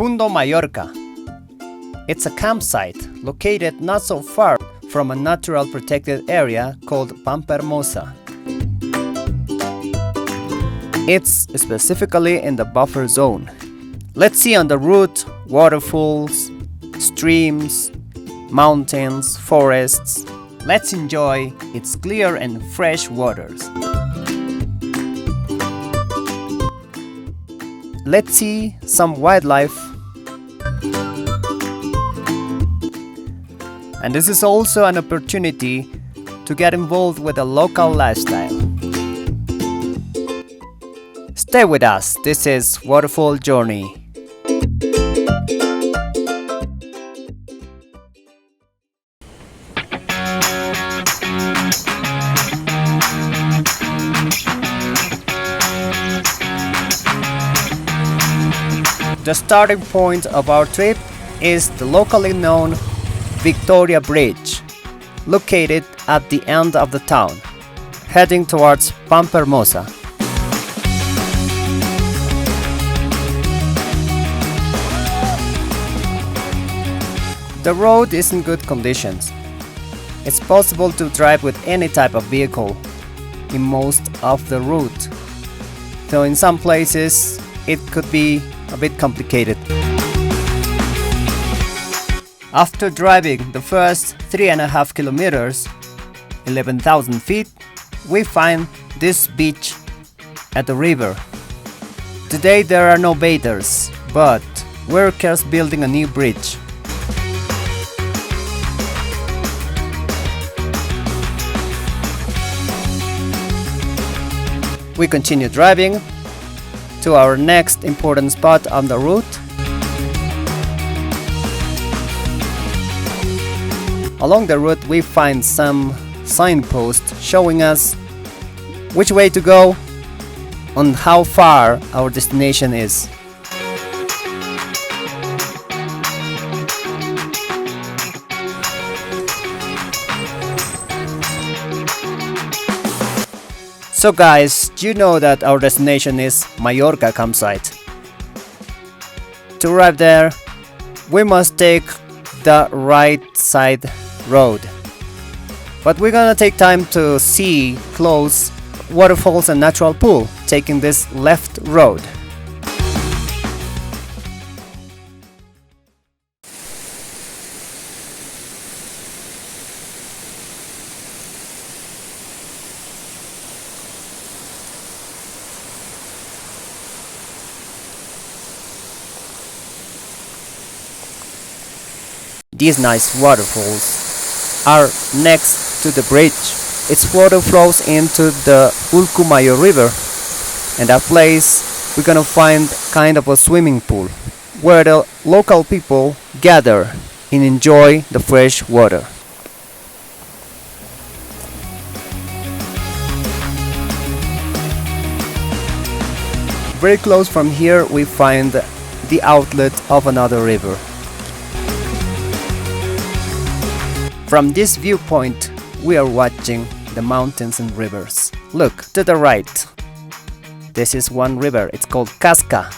Fundo Mayorca. It's a campsite located not so far from a natural protected area called Pampa hermosa. It's specifically in the buffer zone. Let's see on the route waterfalls, streams, mountains, forests. Let's enjoy its clear and fresh waters. Let's see some wildlife. And this is also an opportunity to get involved with a local lifestyle. Stay with us, this is Waterfall Journey. The starting point of our trip is the locally known Victoria Bridge, located at the end of the town, heading towards Pampa hermosa. The road is in good conditions. It's possible to drive with any type of vehicle in most of the route, though in some places it could be a bit complicated. After driving the first 3.5 kilometers, 11,000 feet, we find this beach at the river. Today there are no bathers, but workers building a new bridge. We continue driving to our next important spot on the route. Along the route we find some signposts showing us which way to go and how far our destination is. So guys, you know that our destination is Mayorca campsite. To arrive there, we must take the right side road. But we're gonna take time to see close waterfalls and natural pool, taking this left road. These nice waterfalls are next to the bridge. Its water flows into the Ulcumayo river, and that place we're gonna find kind of a swimming pool where the local people gather and enjoy the fresh water. Very close from here we find the outlet of another river. From this viewpoint, we are watching the mountains and rivers. Look to the right. This is one river, it's called Casca.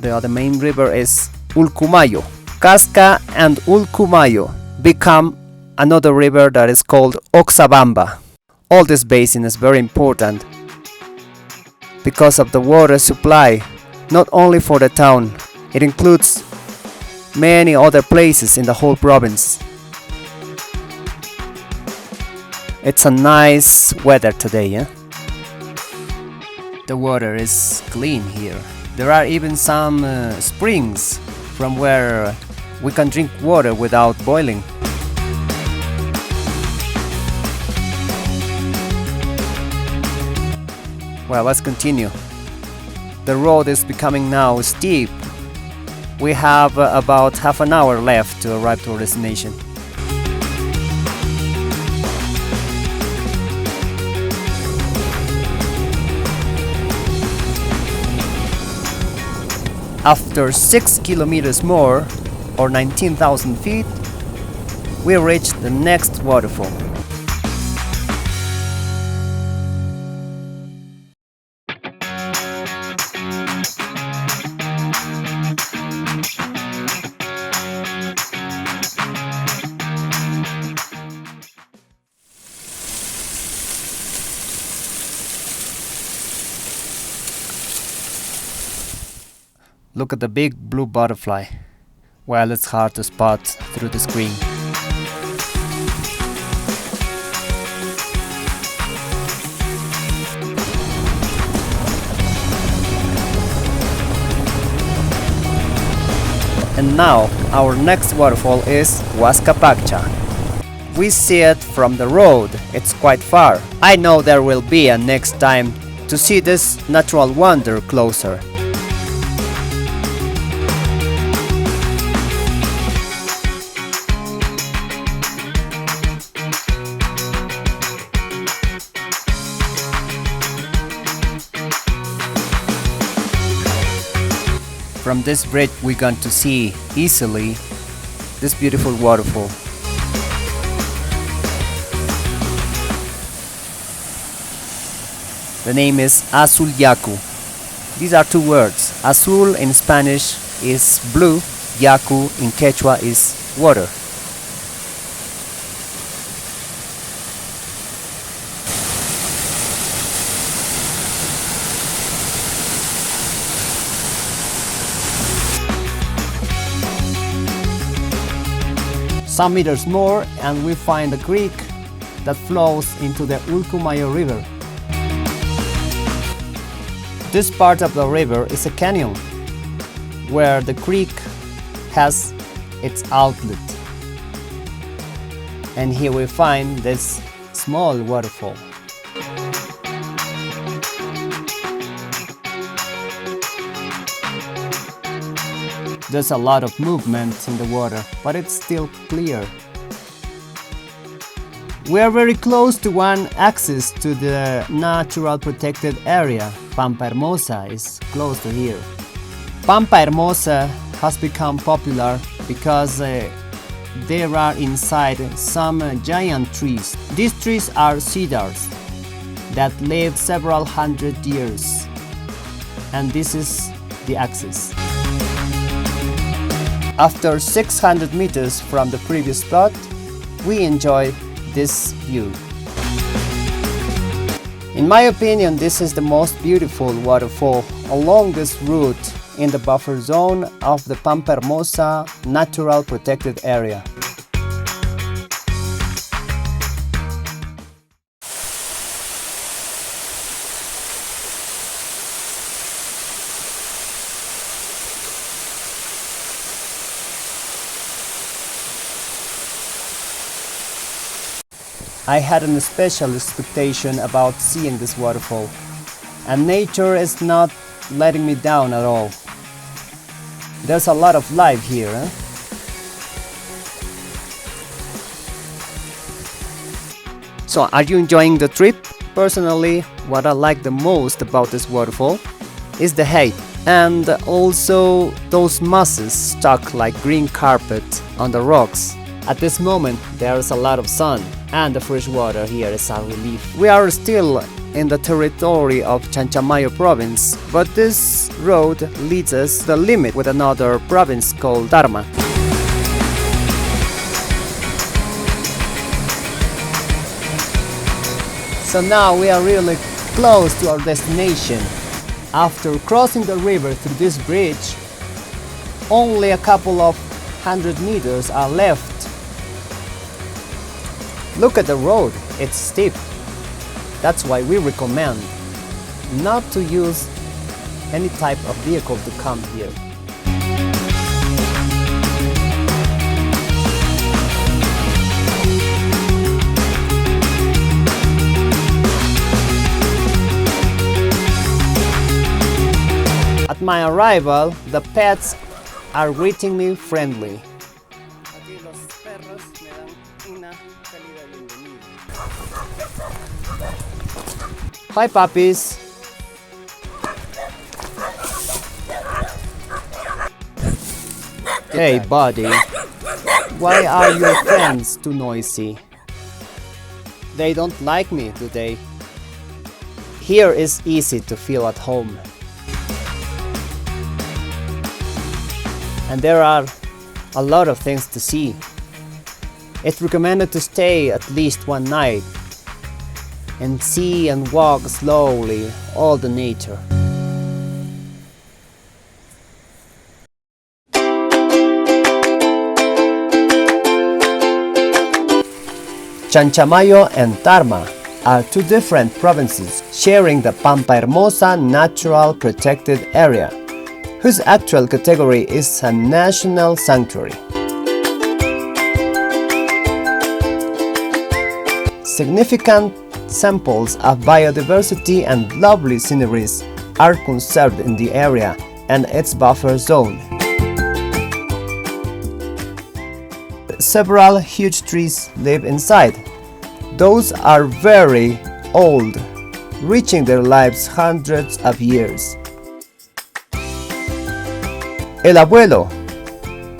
The other main river is Ulcumayo. Casca and Ulcumayo become another river that is called Oxabamba. All this basin is very important because of the water supply, not only for the town, it includes many other places in the whole province. It's a nice weather today, yeah? The water is clean here. There are even some springs from where we can drink water without boiling. Well, let's continue. The road is becoming now steep. We have about half an hour left to arrive to our destination. After 6 kilometers more, or 19,000 feet, we reach the next waterfall. Look at the big blue butterfly. Well, it's hard to spot through the screen. And now, our next waterfall is Huascapaccha. We see it from the road, it's quite far. I know there will be a next time to see this natural wonder closer. From this bridge we're going to see easily this beautiful waterfall. The name is Azul Yaku. These are two words. Azul in Spanish is blue, Yaku in Quechua is water. Some meters more and we find a creek that flows into the Ulcumayo River. This part of the river is a canyon where the creek has its outlet. And here we find this small waterfall. There's a lot of movement in the water, but it's still clear. We are very close to one access to the natural protected area. Pampa Hermosa is close to here. Pampa Hermosa has become popular because there are inside some giant trees. These trees are cedars that live several hundred years, and this is the access. After 600 meters from the previous spot, we enjoy this view. In my opinion, this is the most beautiful waterfall along this route in the buffer zone of the Pampa Hermosa Natural Protected Area. I had a special expectation about seeing this waterfall, and nature is not letting me down at all. There's a lot of life here. So, are you enjoying the trip? Personally, what I like the most about this waterfall is the height, and also those mosses stuck like green carpet on the rocks. At this moment, there is a lot of sun, and the fresh water here is a relief. We are still in the territory of Chanchamayo province, but this road leads us to the limit with another province called Tarma. So now we are really close to our destination. After crossing the river through this bridge, only a couple of 100 meters are left. Look at the road, it's steep. That's why we recommend not to use any type of vehicle to come here. At my arrival, the pets are greeting me friendly. Hi puppies! Hey buddy, why are your friends too noisy? They don't like me today. Here is easy to feel at home. And there are a lot of things to see. It's recommended to stay at least one night and see and walk slowly all the nature. Chanchamayo and Tarma are two different provinces sharing the Pampa Hermosa Natural Protected Area, whose actual category is a national sanctuary. Significant samples of biodiversity and lovely sceneries are conserved in the area and its buffer zone. Several huge trees live inside. Those are very old, reaching their lives hundreds of years. El abuelo,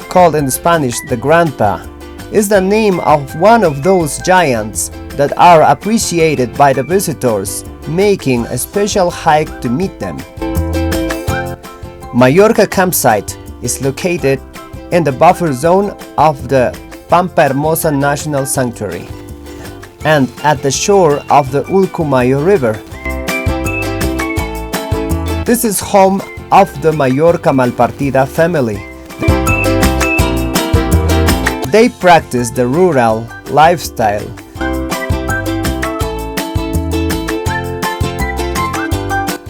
called in Spanish the grandpa, is the name of one of those giants that are appreciated by the visitors making a special hike to meet them. Mayorca campsite is located in the buffer zone of the Pampa Hermosa National Sanctuary and at the shore of the Ulcumayo River. This is home of the Mayorca Malpartida family. They practice the rural lifestyle.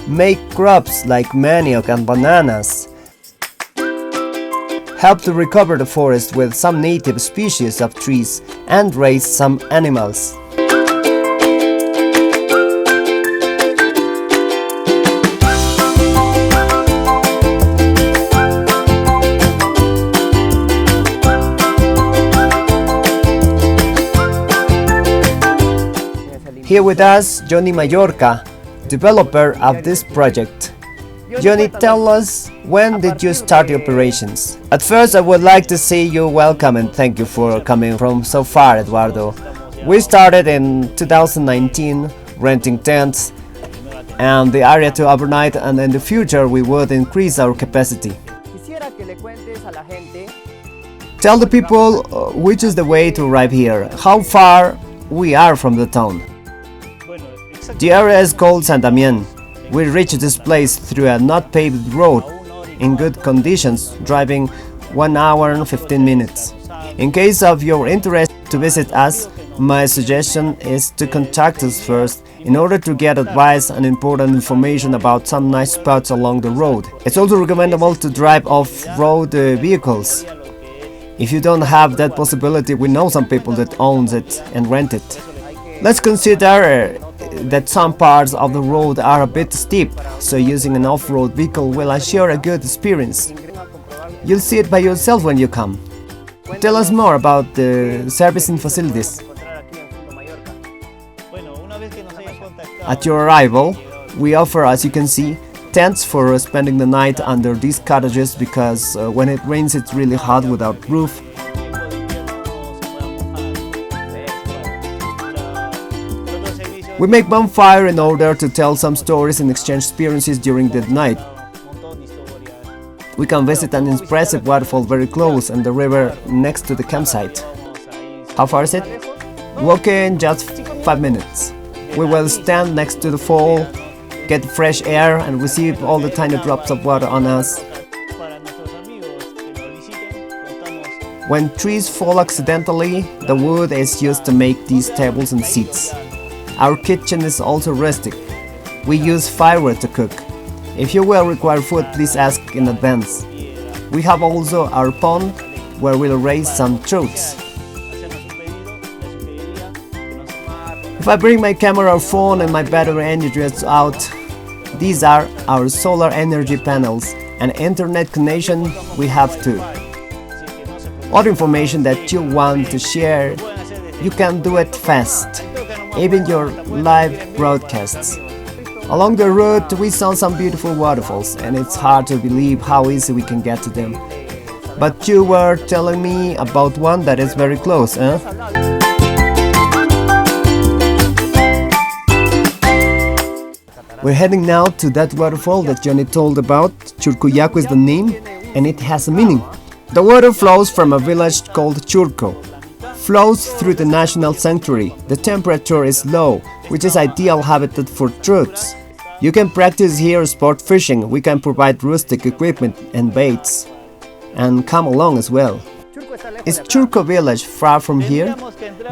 Make crops like manioc and bananas. Help to recover the forest with some native species of trees and raise some animals. Here with us, Johnny Mayorca, developer of this project. Johnny, tell us, when did you start the operations? At first, I would like to say you welcome and thank you for coming from so far, Eduardo. We started in 2019 renting tents and the area to overnight, and in the future we would increase our capacity. Tell the people which is the way to arrive here, how far we are from the town. The area is called San Damian. We reached this place through a not paved road in good conditions, driving 1 hour and 15 minutes. In case of your interest to visit us, my suggestion is to contact us first in order to get advice and important information about some nice spots along the road. It's also recommendable to drive off-road vehicles. If you don't have that possibility, we know some people that owns it and rent it. Let's consider that some parts of the road are a bit steep, so using an off-road vehicle will assure a good experience. You'll see it by yourself when you come. Tell us more about the servicing facilities. At your arrival, we offer, as you can see, tents for spending the night under these cottages because when it rains it's really hot without roof. We make bonfire in order to tell some stories and exchange experiences during the night. We can visit an impressive waterfall very close and the river next to the campsite. How far is it? Walking just 5 minutes. We will stand next to the fall, get fresh air and receive all the tiny drops of water on us. When trees fall accidentally, the wood is used to make these tables and seats. Our kitchen is also rustic. We use firewood to cook. If you will require food, please ask in advance. We have also our pond where we'll raise some trouts. If I bring my camera or phone and my battery energy out, these are our solar energy panels and internet connection we have too. Other information that you want to share, you can do it fast. Even your live broadcasts. Along the route we saw some beautiful waterfalls and it's hard to believe how easy we can get to them. But you were telling me about one that is very close, huh? We're heading now to that waterfall that Johnny told about. Churcuyaco is the name and it has a meaning. The water flows from a village called Churco. Flows through the national sanctuary. The temperature is low, which is ideal habitat for trouts. You can practice here sport fishing. We can provide rustic equipment and baits. And come along as well. Is Churco village far from here?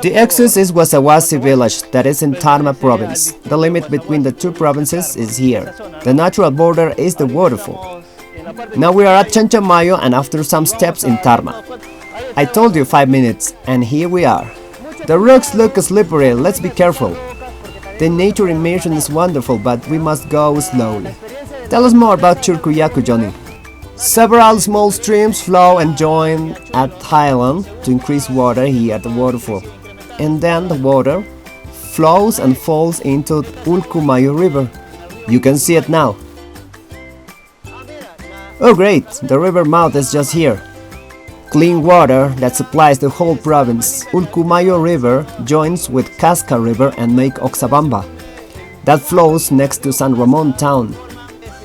The access is Wasawasi village that is in Tarma province. The limit between the two provinces is here. The natural border is the waterfall. Now we are at Chanchamayo and after some steps in Tarma. I told you 5 minutes and here we are. The rocks look slippery, let's be careful. The nature immersion is wonderful but we must go slowly. Tell us more about Churcuyacu, Johnny. Several small streams flow and join at highland to increase water here at the waterfall. And then the water flows and falls into Ulcumayo River. You can see it now. Oh great, the river mouth is just here. Clean water that supplies the whole province. Ulcumayo River joins with Casca River and make Oxabamba. That flows next to San Ramon town.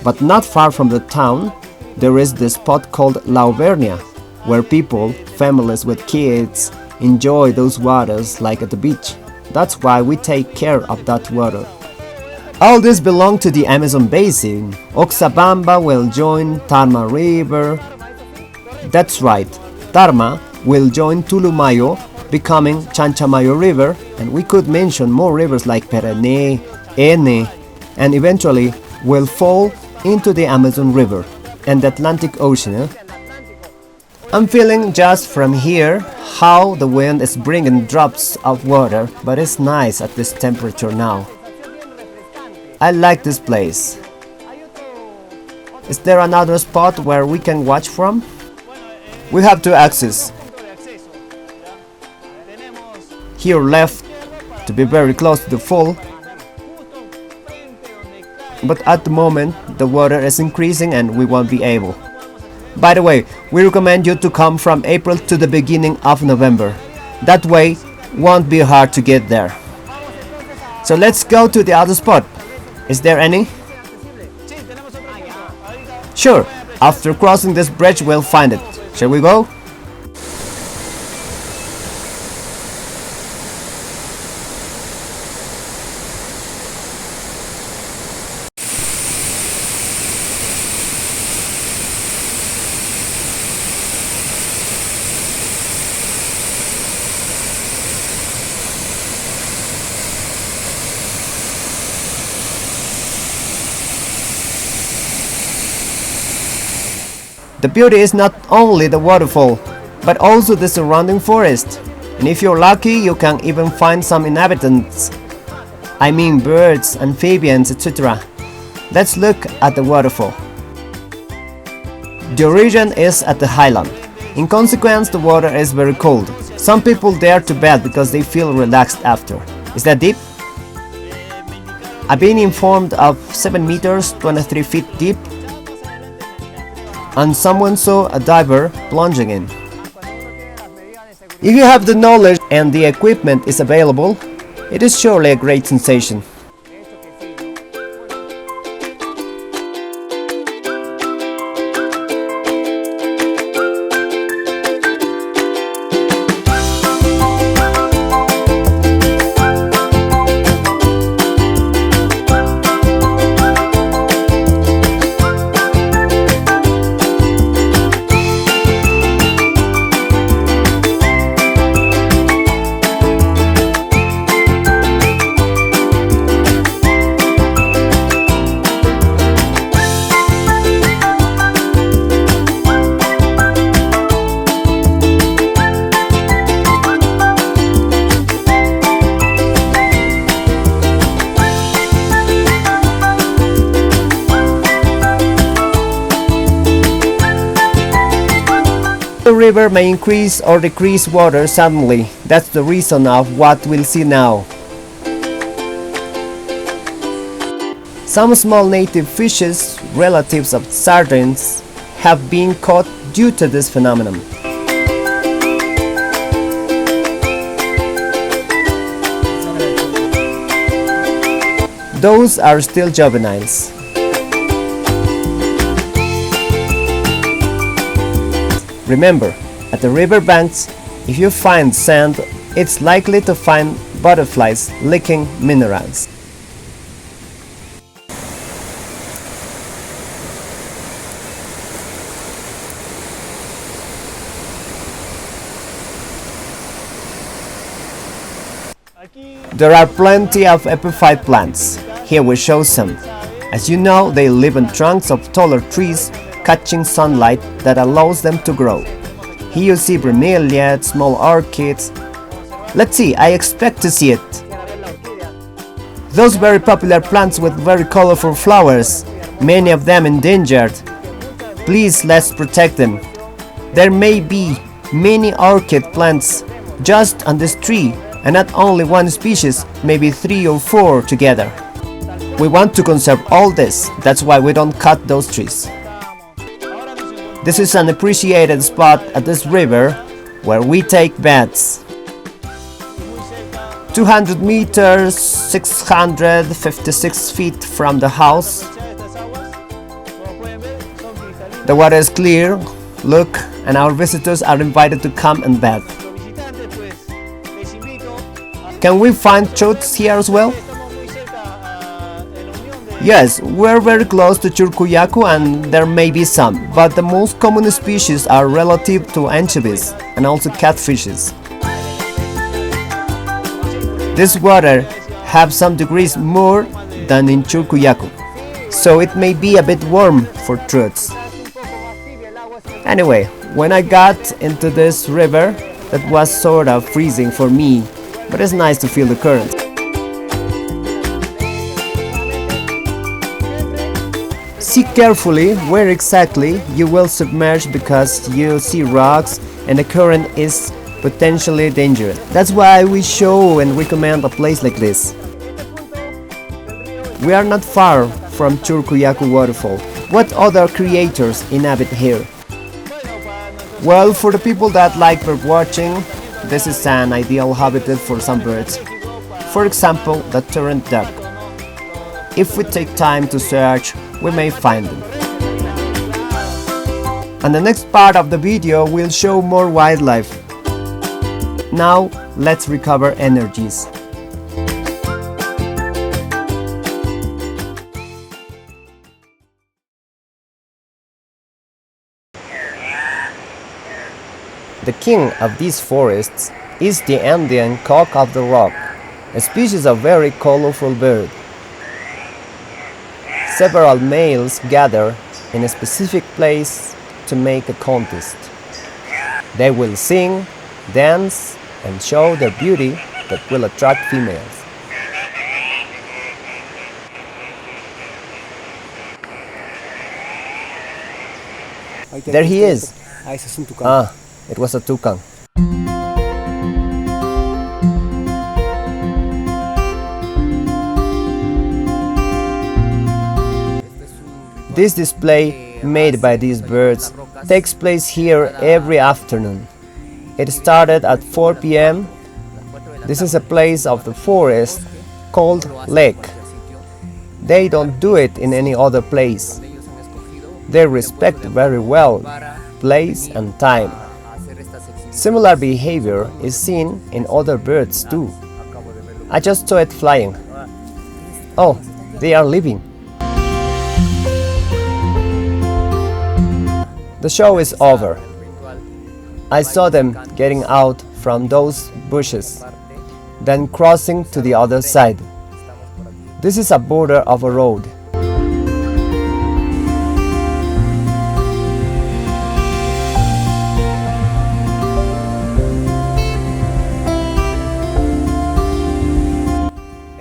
But not far from the town, there is this spot called La Auvernia, where people, families with kids, enjoy those waters like at the beach. That's why we take care of that water. All this belong to the Amazon basin. Oxabamba will join Tarma River. That's right, Tarma will join Tulumayo, becoming Chanchamayo River, and we could mention more rivers like Perene, Ene, and eventually will fall into the Amazon River and the Atlantic Ocean. I'm feeling just from here how the wind is bringing drops of water, but it's nice at this temperature now. I like this place. Is there another spot where we can watch from? We have two axes. Here left to be very close to the fall. But at the moment the water is increasing and we won't be able. By the way, we recommend you to come from April to the beginning of November. That way won't be hard to get there. So let's go to the other spot. Is there any? Sure, after crossing this bridge we'll find it. Shall we go? The beauty is not only the waterfall, but also the surrounding forest. And if you're lucky, you can even find some inhabitants. I mean birds, amphibians, etc. Let's look at the waterfall. The origin is at the highland. In consequence, the water is very cold. Some people dare to bathe because they feel relaxed after. Is that deep? I've been informed of 7 meters, 23 feet deep, and someone saw a diver plunging in. If you have the knowledge and the equipment is available, it is surely a great sensation. The river may increase or decrease water suddenly. That's the reason of what we'll see now. Some small native fishes, relatives of sardines, have been caught due to this phenomenon. Those are still juveniles. Remember, at the river banks, if you find sand, it's likely to find butterflies licking minerals. There are plenty of epiphyte plants. Here we show some. As you know, they live in trunks of taller trees, catching sunlight that allows them to grow. Here you see bromeliads, small orchids. Let's see, I expect to see it. Those very popular plants with very colorful flowers, many of them endangered. Please, let's protect them. There may be many orchid plants just on this tree, and not only one species, maybe 3 or 4 together. We want to conserve all this, that's why we don't cut those trees. This is an appreciated spot at this river where we take baths. 200 meters, 656 feet from the house. The water is clear, look, and our visitors are invited to come and bathe. Can we find trots here as well? Yes, we're very close to Churcuyacu and there may be some, but the most common species are relative to anchovies and also catfishes. This water have some degrees more than in Churcuyacu, so it may be a bit warm for trots. Anyway, when I got into this river, that was sort of freezing for me, but it's nice to feel the current. See carefully where exactly you will submerge because you see rocks and the current is potentially dangerous. That's why we show and recommend a place like this. We are not far from Churcuyacu waterfall. What other creatures inhabit here? Well, for the people that like bird watching, this is an ideal habitat for some birds. For example, the torrent duck. If we take time to search, we may find them. And the next part of the video will show more wildlife. Now, let's recover energies. The king of these forests is the Andean cock of the rock, a species of very colorful bird. Several males gather in a specific place to make a contest. They will sing, dance, and show their beauty that will attract females. There he is. Ah, it was a toucan. This display made by these birds takes place here every afternoon. It started at 4 p.m. This is a place of the forest called lake. They don't do it in any other place. They respect very well place and time. Similar behavior is seen in other birds too. I just saw it flying. Oh, they are leaving. The show is over. I saw them getting out from those bushes, then crossing to the other side. This is a border of a road.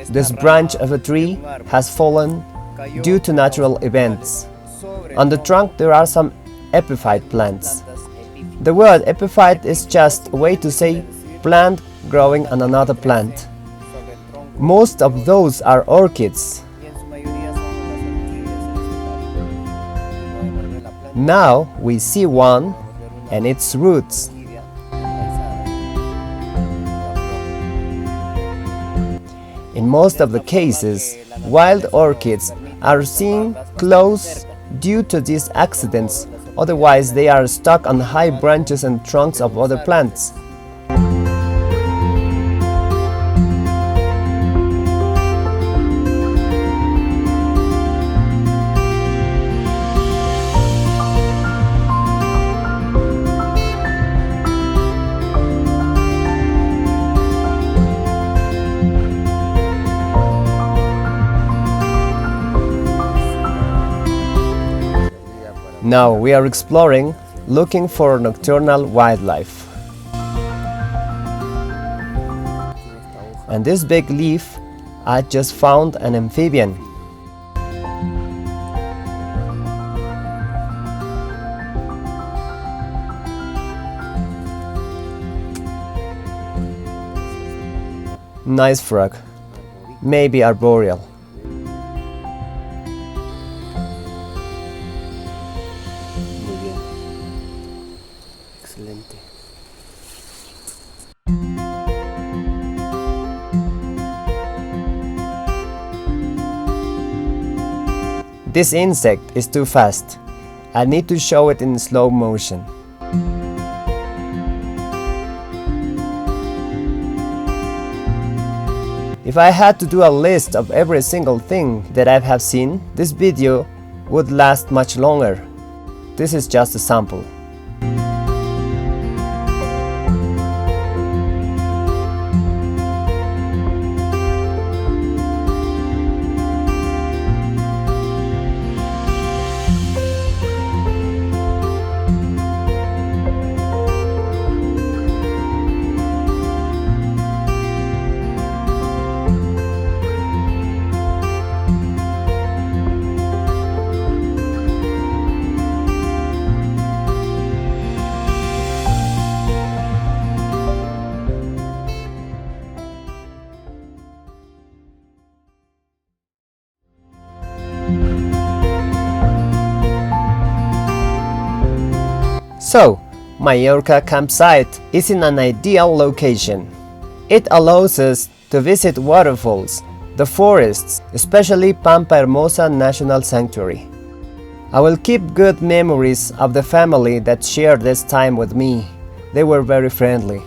This branch of a tree has fallen due to natural events. On the trunk there are some epiphyte plants. The word epiphyte is just a way to say plant growing on another plant. Most of those are orchids. Now we see one and its roots. In most of the cases, wild orchids are seen close due to these accidents, otherwise they are stuck on high branches and trunks of other plants. Now we are exploring, looking for nocturnal wildlife. And this big leaf, I just found an amphibian. Nice frog, maybe arboreal. Muy bien. Excelente. This insect is too fast. I need to show it in slow motion. If I had to do a list of every single thing that I have seen, this video would last much longer. This is just a sample. So, Mayorca campsite is in an ideal location. It allows us to visit waterfalls, the forests, especially Pampa Hermosa National Sanctuary. I will keep good memories of the family that shared this time with me. They were very friendly.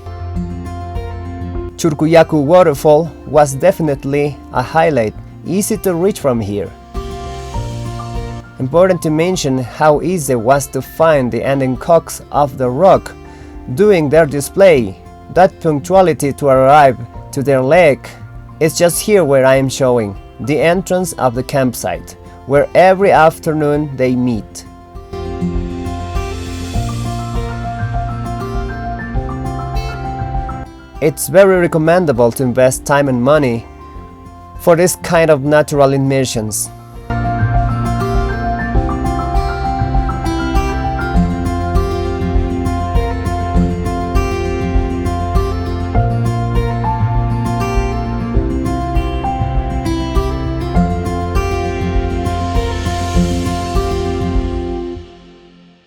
Churcuyacu waterfall was definitely a highlight, easy to reach from here. Important to mention how easy it was to find the ending cocks of the rock doing their display. That punctuality to arrive to their lake is just here where I am showing the entrance of the campsite, where every afternoon they meet. It's very recommendable to invest time and money for this kind of natural immersions.